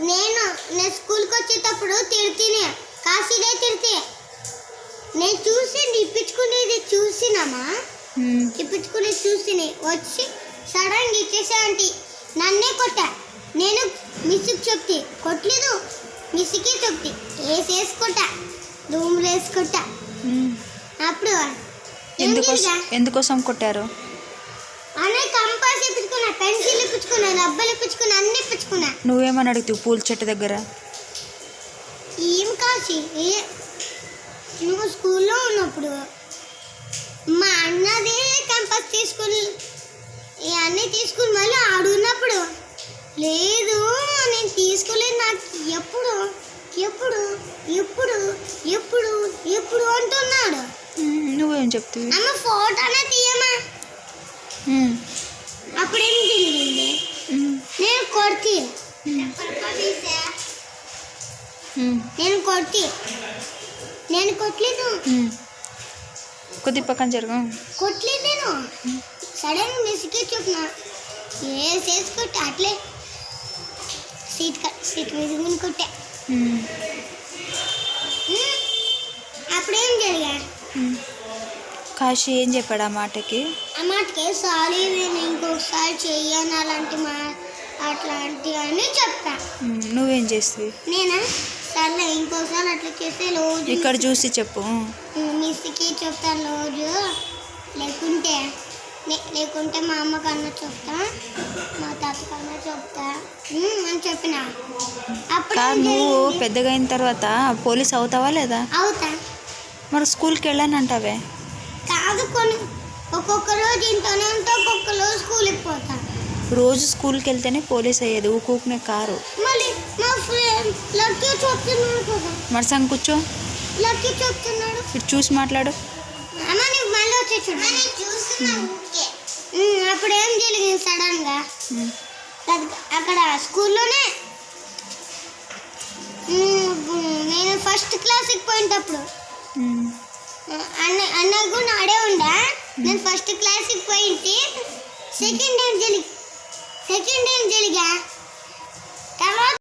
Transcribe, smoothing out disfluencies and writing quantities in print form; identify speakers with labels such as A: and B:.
A: నేను స్కూల్కి వచ్చేటప్పుడు తిడుతూనే కాశీనే తిడితే నేను చూసి ఇప్పించుకునేది చూసినామా ఇప్పించుకునేది చూసి వచ్చి సడన్గా ఇచ్చేసా ఆంటీ నన్నే కొట్టా. నేను మిస్కి చెప్తే కొట్టలేదు, మిస్కి చెప్తే వేసేసుకుంటా, రూమ్లో వేసుకుంటా. అప్పుడు
B: ఎందుకోసం కొట్టారు?
A: అన్నీ కంపాస్ ఇప్పించుకున్నా, పెన్సిల్ ఇప్పించుకున్నా, రబ్బలు ఇప్పించుకున్నా, అన్నీ ఇప్పించుకున్నా.
B: నువ్వేమని అడుగుతావు పూల చెట్టు దగ్గర?
A: ఏం కాసి నువ్వు స్కూల్లో ఉన్నప్పుడు మా అన్నదే కంపాస్ తీసుకుని ఇవన్నీ తీసుకుని మళ్ళీ ఆడున్నప్పుడు లేదు నేను తీసుకోలేదు, నాకు ఎప్పుడు ఎప్పుడు ఎప్పుడు ఎప్పుడు ఎప్పుడు అంటున్నాడు.
B: నువ్వేం చెప్తావు?
A: అమ్మ ఫోటోనే తీయమా. అప్పుడేం తెలియదు, నేను కొడితే నేను కొట్టలేదు,
B: కొద్ది పక్కన జరుగు.
A: కొట్టలేదు. నేను సడన్ మిస్కి చెప్పిన వేసేసుకుంటా, అట్లే సీట్ మీద కొట్టా. అప్పుడేం జరిగా?
B: కాశీ ఏం చెప్పాడు ఆ మాటకి?
A: ఆ మాటకి సారీ నేను ఇంకొకసారి చెయ్యను అట్లాంటివన్నీ చెప్తా.
B: నువ్వేం చేస్తావు?
A: నేనా సర్లే ఇంకోసారి అట్లా చేస్తే రోజు
B: ఇక్కడ చూసి చెప్పు.
A: మిస్కి చెప్తాను రోజు, లేకుంటే మా అమ్మకన్నా చెప్తా, మా తాతకన్నా చెప్తా అని చెప్పిన. అప్పుడు
B: నువ్వు పెద్దగా అయిన తర్వాత పోలీస్ అవుతావా లేదా?
A: అవుతా.
B: మరి స్కూల్కి వెళ్ళానంటావే?
A: కాదు, ఒక్కొక్క రోజు ఇంట్లోనే ఉంటా, ఒక్కొక్క రోజు స్కూల్కి పోతా.
B: రోజు స్కూల్కి వెళ్తేనే పోలీస్ అయ్యేది, ఊకూకునే కారు.
A: మళ్ళీ మా ఫ్రెండ్ లక్కీ చెప్తున్నాడు కదా.
B: మరసంగ్ కూర్చో,
A: లక్కీ చెప్తున్నాడు.
B: ఇటు చూసి మాట్లాడు.
A: అమ్మ నీకు మళ్ళీ వచ్చేసాడు. అప్పుడు ఏం జరిగింది సడన్గా అక్కడ స్కూల్లోనే నేను ఫస్ట్ క్లాస్కి పోయినప్పుడు అన్న కూడా ఆడే ఉండా. నేను ఫస్ట్ క్లాస్కి పోయింటి, సెకండ్ ఏం జరిగా తర్వాత